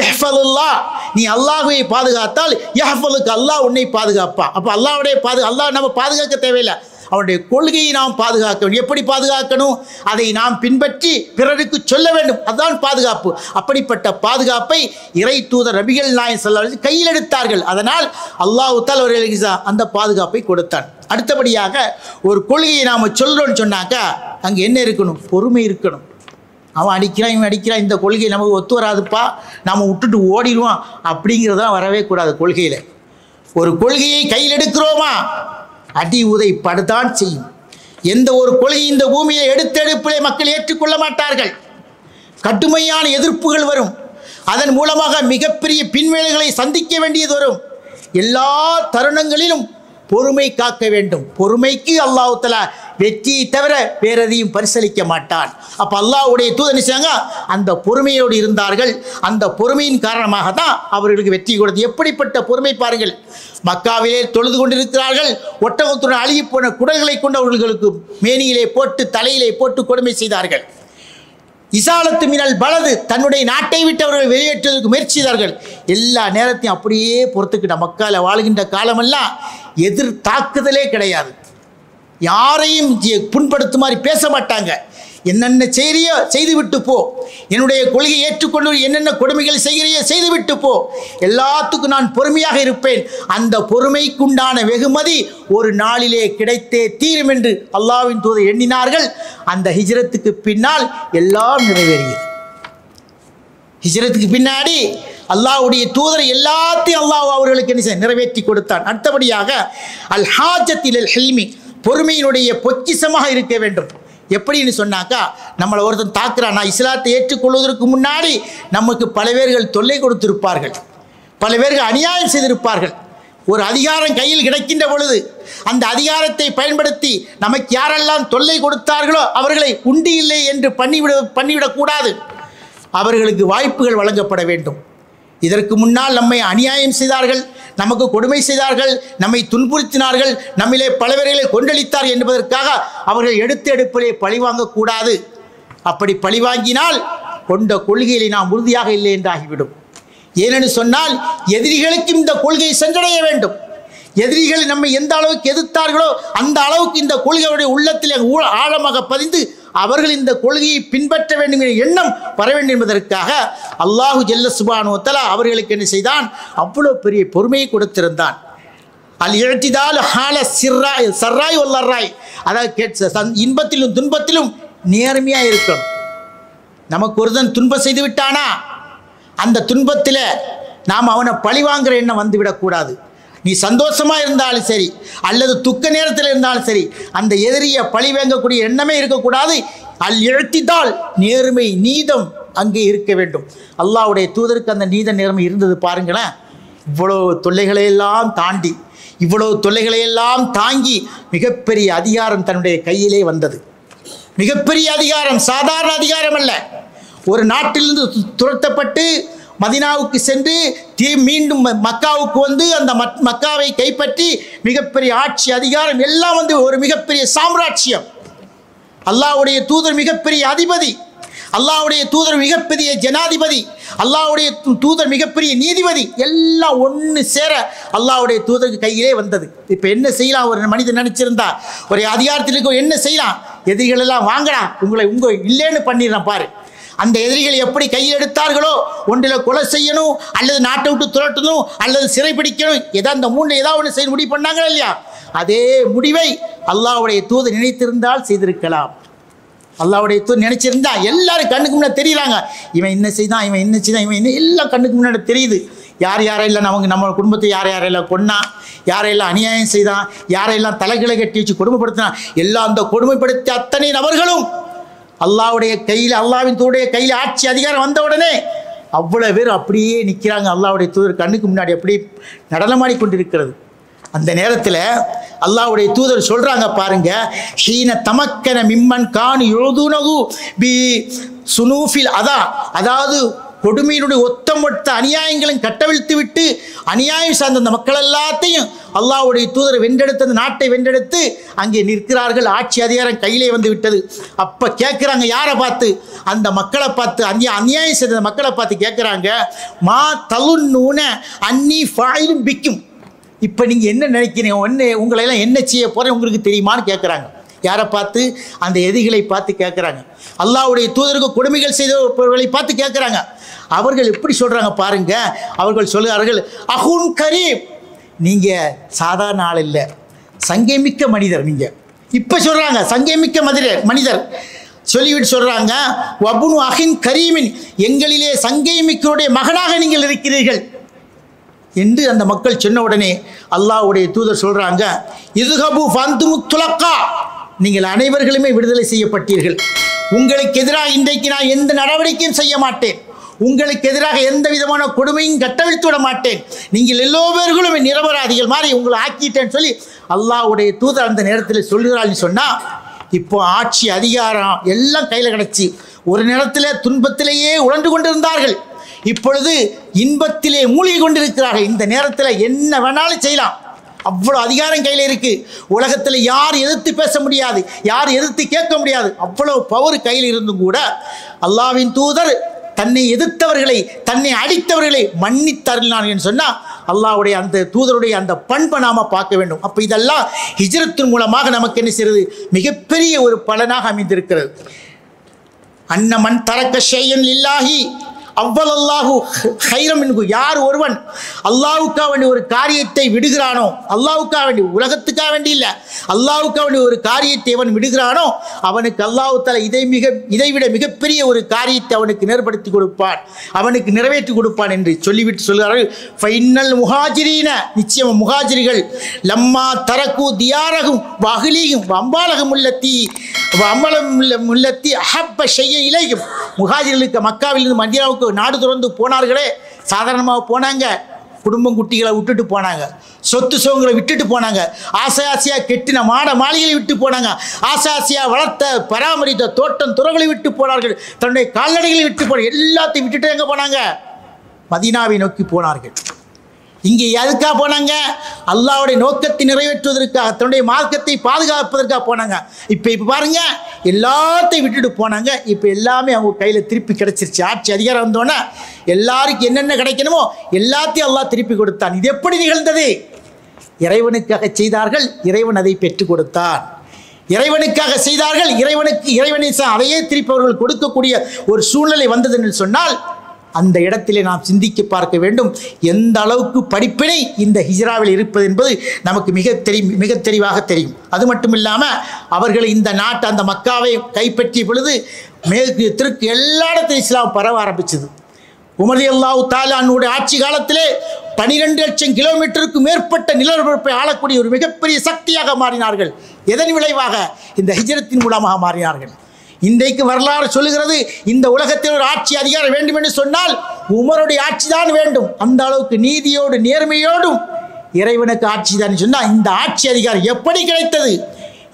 யஹ்ஃபதுல்லாஹ், நீ அல்லாஹ்வை பாதுகாத்தால் யஹ்ஃபதுக, அல்லாஹ் உன்னை பாதுகாப்பான். அப்போ அல்லாஹ்வுடைய அல்லாஹ் நம்ம பாதுகாக்க தேவையில்லை, அவனுடைய கொள்கையை நாம் பாதுகாக்க வேண்டும். எப்படி பாதுகாக்கணும், அதை நாம் பின்பற்றி பிறருக்கு சொல்ல வேண்டும், அதுதான் பாதுகாப்பு. அப்படிப்பட்ட பாதுகாப்பை இறை தூதர் நபிகள் நாயகம் ஸல்லல்லாஹு அலைஹி வஸல்லம் கையில் எடுத்தார்கள். அதனால் அல்லாஹ் தஆலா அவர்களுக்கு அந்த பாதுகாப்பை கொடுத்தான். அடுத்தபடியாக ஒரு கொள்கையை நாம் சொல்றோம்னு சொன்னாக்கா அங்கே என்ன இருக்கணும், பொறுமை இருக்கணும். அவன் அடிக்கிறான் இவன் அடிக்கிறான், இந்த கொள்கை நமக்கு ஒத்து வராதுப்பா, நாம் விட்டுட்டு ஓடிடுவோம் அப்படிங்கிறதான் வரவே கூடாது. கொள்கையில் ஒரு கொள்கையை கையில் எடுக்கிறோமா அடி உதை படுதான் செய்யும். எந்த ஒரு கொள்கை இந்த பூமியை எடுத்தெடுப்பிலே மக்கள் ஏற்றுக்கொள்ள மாட்டார்கள். கடுமையான எதிர்ப்புகள் வரும். அதன் மூலமாக மிகப்பெரிய பின்விளைவுகளை சந்திக்க வேண்டியது வரும். எல்லா தருணங்களிலும் பொறுமை காக்க வேண்டும். பொறுமைக்கு அல்லாஹ் தஆலா வெற்றியை தவிர வேறெதையும் பரிசளிக்க மாட்டான். அப்போ அல்லாஹ்வுடைய தூதர் நினைச்சாங்க, அந்த பொறுமையோடு இருந்தார்கள். அந்த பொறுமையின் காரணமாக தான் அவர்களுக்கு வெற்றி கொடுத்து. எப்படிப்பட்ட பொறுமை பாருங்கள். மக்காவிலே தொழுது கொண்டிருக்கிறார்கள். ஒட்டகத்துடன் அழுகி போன குடல்களை கொண்டு அவர்களுக்கு மேனியிலே போட்டு தலையிலே போட்டு கொடுமை செய்தார்கள். இசாலத்து மினல் பலது, தன்னுடைய நாட்டை விட்டு அவர்கள் வெளியேற்றுவதற்கு முயற்சி செய்தார்கள். எல்லா நேரத்தையும் அப்படியே பொறுத்துக்கிட்ட மக்கால வாழ்கின்ற காலமெல்லாம் எதிர் தாக்குதலே கிடையாது. யாரையும் புண்படுத்துமாறு பேச மாட்டாங்க. என்னென்ன செய்கிறியோ செய்துவிட்டு போ, என்னுடைய கொள்கையை ஏற்றுக்கொண்டு என்னென்ன கொடுமைகள் செய்கிறியோ செய்துவிட்டு போ, எல்லாத்துக்கும் நான் பொறுமையாக இருப்பேன். அந்த பொறுமைக்குண்டான வெகுமதி ஒரு நாளிலே கிடைத்தே தீரும் என்று அல்லாஹ்வின் தூதர் எண்ணினார்கள். அந்த ஹிஜ்ரத்துக்கு பின்னால் எல்லாம் நிறைவேறியது. ஹிஜ்ரத்துக்கு பின்னாடி அல்லாஹ்வுடைய தூதர் எல்லாத்தையும் அல்லாஹ் அவர்களுக்கு என்ன நிறைவேற்றி கொடுத்தான். அடுத்தபடியாக அல் ஹாஜத்தில் ஹில்மி, பொறுமையினுடைய பொக்கிஷமாக இருக்க வேண்டும். எப்படின்னு சொன்னாக்கா, நம்மளை ஒருத்தன் தாக்குறான், நான் இஸ்லாத்தை ஏற்றுக்கொள்வதற்கு முன்னாடி நமக்கு பல பேர்கள் தொல்லை கொடுத்திருப்பார்கள், பல பேர்கள் அநியாயம் செய்திருப்பார்கள். ஒரு அதிகாரம் கையில் கிடைக்கின்ற பொழுது அந்த அதிகாரத்தை பயன்படுத்தி நமக்கு யாரெல்லாம் தொல்லை கொடுத்தார்களோ அவர்களை உண்டு இல்லை என்று பண்ணிவிடக்கூடாது. அவர்களுக்கு வாய்ப்புகள் வழங்கப்பட வேண்டும். இதற்கு முன்னால் நம்மை அநியாயம் செய்தார்கள், நமக்கு கொடுமை செய்தார்கள், நம்மை துன்புறுத்தினார்கள், நம்மிலே பலவர்களை கொண்டளித்தார் என்பதற்காக அவர்கள் எடுப்பிலே பழிவாங்கக்கூடாது. அப்படி பழிவாங்கினால் கொண்ட கொள்கையிலே நாம் உறுதியாக இல்லை என்றாகிவிடும். ஏனென்று சொன்னால் எதிரிகளுக்கும் இந்த கொள்கையை சென்றடைய வேண்டும். எதிரிகள் நம்மை எந்த அளவுக்கு எதிர்த்தார்களோ அந்த அளவுக்கு இந்த கொள்கையுடைய உள்ளத்தில் ஆழமாக பதிந்து அவர்கள் இந்த கொள்கையை பின்பற்ற வேண்டும் என்ற எண்ணம் வர வேண்டும் என்பதற்காக அல்லாஹு ஜல்ல சுப்ஹானஹு வ தஆலா அவர்களுக்கு என்ன செய்தான், அவ்வளோ பெரிய பொறுமையை கொடுத்திருந்தான். அல் இஅ்திதால் ஹால சிர்ராய் சர்ராய் வல்லராய், அதாவது இன்பத்திலும் துன்பத்திலும் நேர்மையாக இருக்கணும். நமக்கு ஒருத்தன் துன்பம் செய்து விட்டானா அந்த துன்பத்தில் நாம் அவனை பழிவாங்கிற எண்ணம் வந்துவிடக்கூடாது. நீ சந்தோஷமாக இருந்தாலும் சரி அல்லது துக்க நேரத்தில் இருந்தாலும் சரி அந்த எதிரியை பழி வாங்கக்கூடிய எண்ணமே இருக்கக்கூடாது. அல் இஅ்திதால், நேர்மை நீதம் அங்கே இருக்க வேண்டும். அல்லாஹ்வுடைய தூதருக்கு அந்த நீத நேர்மை இருந்தது. பாருங்களேன், இவ்வளோ தொல்லைகளையெல்லாம் தாண்டி இவ்வளோ தொல்லைகளையெல்லாம் தாங்கி மிகப்பெரிய அதிகாரம் தன்னுடைய கையிலே வந்தது. மிகப்பெரிய அதிகாரம், சாதாரண அதிகாரம் அல்ல. ஒரு நாட்டிலிருந்து துரத்தப்பட்டு மதீனாவுக்கு சென்று மீண்டும் மக்காவுக்கு வந்து அந்த மக்காவை கைப்பற்றி மிகப்பெரிய ஆட்சி அதிகாரம் எல்லாம் வந்து ஒரு மிகப்பெரிய சாம்ராஜ்யம். அல்லாஹ்வுடைய தூதர் மிகப்பெரிய அதிபதி, அல்லாஹ்வுடைய தூதர் மிகப்பெரிய ஜனாதிபதி, அல்லாஹ்வுடைய தூதர் மிகப்பெரிய நீதிபதி, எல்லாம் ஒன்று சேர அல்லாஹ்வுடைய தூதருக்கு கையிலே வந்தது. இப்போ என்ன செய்யலாம், ஒரு மனிதன் நினைச்சிருந்தா ஒரு அதிகாரத்தில் என்ன செய்யலாம், எதிரிகளெல்லாம் வாங்கலாம், உங்களை இல்லைன்னு பண்ணிடுறான் பாரு. அந்த எதிரிகள் எப்படி கையில் எடுத்தார்களோ, ஒன்றில் கொலை செய்யணும் அல்லது நாட்டை விட்டு துரட்டணும் அல்லது சிறைப்பிடிக்கணும், ஏதாவது அந்த மூணு ஏதாவது ஒன்று செய்ய முடிவு பண்ணாங்களா இல்லையா, அதே முடிவை அல்லாஹ்வுடைய தூதர் நினைத்திருந்தால் செய்திருக்கலாம். அல்லாஹ்வுடைய தூதர் நினைச்சிருந்தா எல்லாரும் கண்ணுக்கு முன்னாடி தெரியுறாங்க, இவன் என்ன செய்தான், இவன் என்ன செய்தான், இவன் என்ன, எல்லாம் கண்ணுக்கு முன்னாடி தெரியுது. யார் யாரெல்லாம் நம்ம குடும்பத்தை யாரெல்லாம் கொன்னான், யாரெல்லாம் அநியாயம் செய்தான், யாரெல்லாம் தலைகளை கட்டி வச்சு கொடுமைப்படுத்தினான், எல்லாம் அந்த கொடுமைப்படுத்திய அத்தனை நபர்களும் அல்லாஹ்வுடைய கையில், அல்லாஹ்வின் தூதருடைய கையில் ஆட்சி அதிகாரம் வந்த உடனே அவ்வளோ பேர் அப்படியே நிற்கிறாங்க. அல்லாஹ்வுடைய தூதர் கண்ணுக்கு முன்னாடி அப்படியே நடனமாடி கொண்டிருக்கிறது. அந்த நேரத்தில் அல்லாஹ்வுடைய தூதர் சொல்கிறாங்க பாருங்க, ஹீன தமக்கன மிம்மன் கான் யுதுனகு பி சுனூஃபில் அதா, அதாவது கொடுமையினுடைய ஒத்த அநியாயங்களும் கட்டவிழ்த்து விட்டு அநியாயம் சார்ந்த அந்த மக்கள் எல்லாத்தையும் அல்லாஹ்வுடைய தூதர் வென்றெடுத்த அந்த நாட்டை வென்றெடுத்து அங்கே நிற்கிறார்கள். ஆட்சி அதிகாரம் கையிலே வந்து விட்டது. அப்போ கேட்குறாங்க, யாரை பார்த்து? அந்த மக்களை பார்த்து, அநியாயம் செய்த மக்களை பார்த்து கேட்குறாங்க, மா தலுன்னூன அன்னி ஃபாயிலும் பிக்கும். இப்போ நீங்கள் என்ன நினைக்கிறீங்க, உங்களையெல்லாம் என்ன செய்ய போகிறேன் உங்களுக்கு தெரியுமான்னு கேட்குறாங்க. யாரை பார்த்து? அந்த எதிரிகளை பார்த்து கேட்குறாங்க. அல்லாஹ்வுடைய தூதருக்கு கொடுமைகள் செய்தவர்களை பார்த்து கேட்குறாங்க. அவர்கள் எப்படி சொல்கிறாங்க பாருங்க. அவர்கள் சொல்கிறார்கள், அஹுன் கரீம், நீங்கள் சாதாரண ஆள் இல்லை, சங்கைமிக்க மனிதர். நீங்கள் இப்போ சொல்கிறாங்க சங்கைமிக்க மனிதர் சொல்லிவிட்டு சொல்கிறாங்க, வபுனு அஹின் கரீமின், எங்களிலே சங்கைமிக்கனுடைய மகனாக நீங்கள் இருக்கிறீர்கள் என்று அந்த மக்கள் சொன்ன உடனே அல்லாஹ்வுடைய தூதர் சொல்கிறாங்க, இதுஹபு ஃபந்துமு துலக்கா, நீங்கள் அனைவர்களுமே விடுதலை செய்யப்பட்டீர்கள். உங்களுக்கு எதிராக இன்றைக்கு நான் எந்த நடவடிக்கையும் செய்ய மாட்டேன். உங்களுக்கு எதிராக எந்த விதமான கொடுமையும் கட்டவிழ்த்து விட மாட்டேன். நீங்கள் எல்லோருமே நிரபராதிகள் மாதிரி உங்களை ஆக்கிட்டேன்னு சொல்லி அல்லாஹ்வுடைய தூதர் அந்த நேரத்தில் சொல்கிறாள்னு சொன்னால், இப்போ ஆட்சி அதிகாரம் எல்லாம் கையில் கிடச்சி ஒரு நேரத்தில் துன்பத்திலேயே உழன்று கொண்டிருந்தார்கள். இப்பொழுது இன்பத்திலே மூழ்கி கொண்டிருக்கிறார்கள். இந்த நேரத்தில் என்ன வேணாலும் செய்யலாம், அவ்வளோ அதிகாரம் கையில் இருக்கு. உலகத்தில் யார் எதிர்த்து பேச முடியாது, யார் எதிர்த்து கேட்க முடியாது, அவ்வளோ பவர் கையில் இருந்தும் கூட அல்லாஹ்வின் தூதர் தன்னை எதிர்த்தவர்களை, தன்னை அடித்தவர்களை மன்னித்தருளினான் என்று சொன்னால் அல்லாஹ்வுடைய அந்த தூதருடைய அந்த பண்பை நாம பார்க்க வேண்டும். அப்போ இதெல்லாம் ஹிஜ்ரத்தின் மூலமாக நமக்கு என்ன செய்கிறது, மிகப்பெரிய ஒரு பலனாக அமைந்திருக்கிறது. அன்னமன் தரக்க ஷையன் லில்லாஹி அவ்வளல்லாஹு ஹைரம் என்கு, யார் ஒருவன் அல்லாஹ்வுக்காக வேண்டிய ஒரு காரியத்தை விடுகிறானோ, அல்லாஹ்வுக்காக வேண்டி, உலகத்துக்காக வேண்டி இல்லை, அல்லாஹ்வுக்காக வேண்டிய ஒரு காரியத்தை அவன் விடுகிறானோ அவனுக்கு அல்லாஹ் தஆலா இதைவிட மிகப்பெரிய ஒரு காரியத்தை அவனுக்கு நேர்படுத்தி கொடுப்பான், அவனுக்கு நிறைவேற்றி கொடுப்பான் என்று சொல்லிவிட்டு சொல்கிறார்கள். ஃபைனல் முஹாஜிரீன, நிச்சயம் முஹாஜிர்கள், லம்மா தரக்கு தியாரகும் வஹ்லீகும் வம்பாலகும் உள்ளத்தி அமலம் உள்ளத்தி அஹப்ப ஷைய இலையும், முஹாஜிர்களுக்கு மக்காவிலிருந்து மதீனாவுக்கு நாடு துறந்து போனார்களே, சாதாரணமாக போனாங்க, குடும்பம் குட்டிகளை விட்டுட்டு போனாங்க, சொத்து சோகங்களை விட்டுட்டு போனாங்க, ஆசையாக கெட்டின மாட மாளிகளை விட்டு போனாங்க, ஆசையாக வளர்த்த பராமரித்த தோட்டம் துறகளை விட்டு போனார்கள், தன்னுடைய கால்நடைகளை விட்டு போனாங்க, எல்லாத்தையும் விட்டுட்டு எங்கே போனாங்க? மதீனாவை நோக்கி போனார்கள். இங்கே எதுக்காக போனாங்க? அல்லாஹ்வுடைய நோக்கத்தை நிறைவேற்றுவதற்காக, தன்னுடைய மார்க்கத்தை பாதுகாப்பதற்காக போனாங்க. இப்போ பாருங்க, எல்லாத்தையும் விட்டுட்டு போனாங்க. இப்போ எல்லாமே அவங்க கையில் திருப்பி கிடைச்சிருச்சு. ஆட்சி அதிகாரம் வந்தோன்னே எல்லாருக்கும் என்னென்ன கிடைக்கணுமோ எல்லாத்தையும் அல்லாஹ் திருப்பி கொடுத்தான். இது எப்படி நிகழ்ந்தது? இறைவனுக்காக செய்தார்கள், இறைவன் அதை பெற்றுக் கொடுத்தான். இறைவனுக்காக செய்தார்கள், இறைவனை அதையே திருப்பி அவர்கள் கொடுக்கக்கூடிய ஒரு சூழ்நிலை வந்தது என்று சொன்னால் அந்த இடத்திலே நாம் சிந்திக்க பார்க்க வேண்டும். எந்த அளவுக்கு படிப்பினை இந்த ஹிஜ்ராவில் இருப்பது என்பது நமக்கு மிக தெளிவாக தெரியும். அது மட்டும் இல்லாமல் அவர்கள் இந்த நாட்டை, அந்த மக்காவை கைப்பற்றிய பொழுது மேற்கு தெற்கு எல்லா இடத்திலும் இஸ்லாம் பரவ ஆரம்பிச்சது. உமர் ரலியல்லாஹு தஆலா அன்ஹுடைய ஆட்சி காலத்திலே 12 லட்சம் கிலோமீட்டருக்கு மேற்பட்ட நிலப்பரப்பை ஆளக்கூடிய ஒரு மிகப்பெரிய சக்தியாக மாறினார்கள். எதன் விளைவாக? இந்த ஹிஜ்ரத்தின் மூலமாக மாறினார்கள். இன்றைக்கு வரலாறு சொல்லுகிறது, இந்த உலகத்தில் ஒரு ஆட்சி அதிகாரம் வேண்டும் என்று சொன்னால் உமருடைய ஆட்சி தான் வேண்டும். அந்த அளவுக்கு நீதியோடு நேர்மையோடும் இறைவனுக்கு ஆட்சி தான் சொன்னால் இந்த ஆட்சி அதிகாரம் எப்படி கிடைத்தது?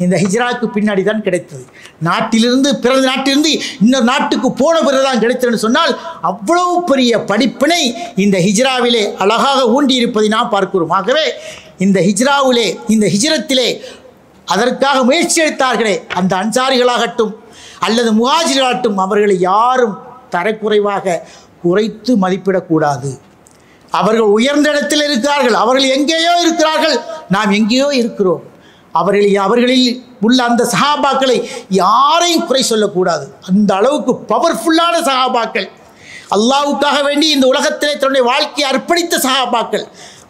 இந்த ஹிஜ்ராக்கு பின்னாடி தான் கிடைத்தது. நாட்டிலிருந்து, பிறந்த நாட்டிலிருந்து இன்னொரு நாட்டுக்கு போன பிறகுதான் கிடைத்ததுன்னு சொன்னால் அவ்வளவு பெரிய படிப்பினை இந்த ஹிஜ்ராவிலே அழகாக ஊண்டி இருப்பதை நாம் பார்க்கிறோம். ஆகவே இந்த ஹிஜ்ராவிலே, இந்த ஹிஜ்ரத்திலே அதற்காக முயற்சி எடுத்தார்களே, அந்த அன்சாரிகளாகட்டும் அல்லது முஹாஜிர்களாகட்டும், அவர்களை யாரும் தரக்குறைவாக குறைத்து மதிப்பிடக்கூடாது. அவர்கள் உயர்ந்த இடத்தில் இருக்கிறார்கள், அவர்கள் எங்கேயோ இருக்கிறார்கள், நாம் எங்கேயோ இருக்கிறோம். அவர்களில் உள்ள அந்த சஹாபாக்களை யாரையும் குறை சொல்லக்கூடாது. அந்த அளவுக்கு பவர்ஃபுல்லான சஹாபாக்கள், அல்லாஹ்வுக்காக வேண்டி இந்த உலகத்திலே தன்னுடைய வாழ்க்கையை அர்ப்பணித்த சஹாபாக்கள்.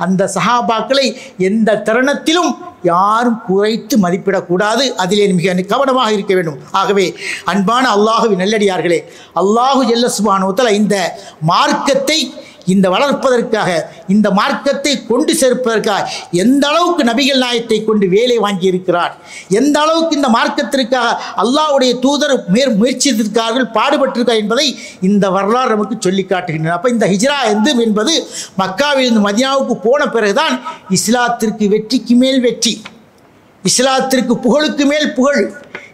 அந்த சஹாபாக்களை எந்த தருணத்திலும் யாரும் குறைத்து மதிப்பிடக்கூடாது. அதிலே மிக கவனமாக இருக்க வேண்டும். ஆகவே அன்பான அல்லாஹுவின் நல்லடியார்களே, அல்லாஹு ஜல்ல சுப்ஹானஹு வ தஆலா இந்த மார்க்கத்தை இந்த வளர்ப்பதற்காக, இந்த மார்க்கத்தை கொண்டு சேர்ப்பதற்காக எந்த அளவுக்கு நபிகள் நாயகத்தை கொண்டு வேலை வாங்கி இருக்கிறார், எந்த அளவுக்கு இந்த மார்க்கத்திற்காக அல்லாஹ்வுடைய தூதர் முயற்சித்திருக்கார்கள், பாடுபட்டிருக்கார் என்பதை இந்த வரலாறு நமக்கு சொல்லி காட்டுகின்றன. அப்போ இந்த ஹிஜ்ரா என்பது மக்காவிலிருந்து மதீனாவுக்கு போன பிறகுதான் இஸ்லாத்திற்கு வெற்றிக்கு மேல் வெற்றி, இஸ்லாத்திற்கு புகழுக்கு மேல் புகழ்,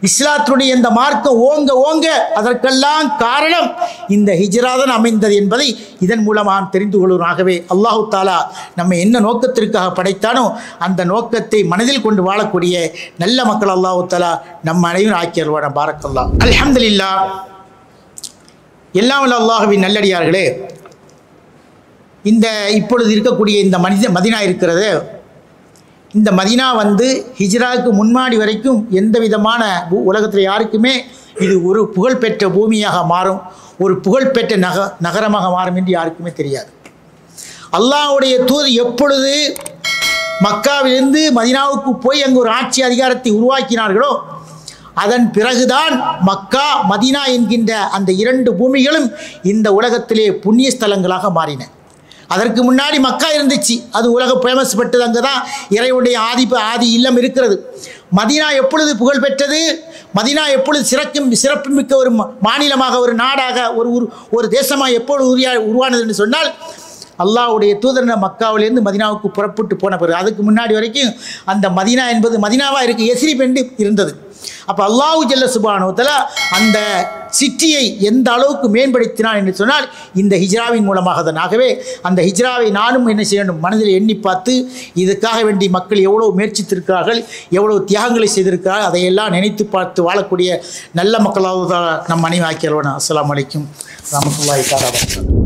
இஸ்லாத்துடைய இந்த மார்க்கம் ஓங்க ஓங்க அதற்கெல்லாம் காரணம் இந்த ஹிஜ்ரா தான் அமைந்தது என்பதை இதன் மூலமாக தெரிந்து கொள்வதாகவே அல்லாஹு தாலா நம்ம என்ன நோக்கத்திற்காக படைத்தானோ அந்த நோக்கத்தை மனதில் கொண்டு வாழக்கூடிய நல்ல மக்கள் அல்லாஹு தாலா நம் அனைவரும் ஆக்கியல்வான பாரக்கல்லாஹ். அல்ஹம்துலில்லாஹ். எல்லாம் வல்ல அல்லாஹ்வின் நல்லடியார்களே, இந்த இப்பொழுது இருக்கக்கூடிய இந்த மதீனா இருக்கிறது, இந்த மதீனா ஹிஜ்ராவுக்கு முன்னாடி வரைக்கும் எந்த விதமான உலகத்தில் யாருக்குமே இது ஒரு புகழ்பெற்ற பூமியாக மாறும், ஒரு புகழ்பெற்ற நகரமாக மாறும் என்று யாருக்குமே தெரியாது. அல்லாஹ்வுடைய தூதர் எப்பொழுது மக்காவிலிருந்து மதீனாவுக்கு போய் அங்கு ஒரு ஆட்சி அதிகாரத்தை உருவாக்கினார்களோ அதன் பிறகுதான் மக்கா மதீனா என்கின்ற அந்த இரண்டு பூமிகளும் இந்த உலகத்திலே புண்ணிய ஸ்தலங்களாக மாறின. அதற்கு முன்னாடி மக்கா இருந்துச்சு, அது உலக ஃபேமஸ் பெற்றது, அங்கே தான் இறைவனுடைய ஆதி இல்லம் இருக்கிறது. மதீனா எப்பொழுது புகழ் பெற்றது, மதீனா எப்பொழுது சிறப்புமிக்க ஒரு மாநிலமாக, ஒரு நாடாக, ஒரு தேசமாக எப்பொழுது உருவானது என்று சொன்னால் அல்லாஹ்வுடைய தூதர் மக்காவிலிருந்து மதீனாவுக்கு புறப்பட்டு போன பிறகு. அதுக்கு முன்னாடி வரைக்கும் அந்த மதீனா என்பது மதீனாவாக இருக்குது, எஸ்ரிப் என்று இருந்தது. அப்போ அல்லாஹ் ஜல்ல சுப்ஹானஹு வ தஆலா அந்த சிட்டியை எந்த அளவுக்கு மேம்படுத்தினான் என்று சொன்னால் இந்த ஹிஜ்ராவின் மூலமாக தான். ஆகவே அந்த ஹிஜ்ராவை நானும் என்ன செய்யணும், மனதில் எண்ணி பார்த்து இதுக்காக வேண்டி மக்கள் எவ்வளோ முயற்சித்திருக்கிறார்கள், எவ்வளோ தியாகங்களை செய்திருக்கிறார்கள், அதையெல்லாம் நினைத்து பார்த்து வாழக்கூடிய நல்ல மக்களாக நம் அனைவரும் ஆக்கியல்வானா. அஸ்ஸலாமு அலைக்கும் வரஹ்மத்துல்லாஹி தஆலா வபரகாத்துஹு.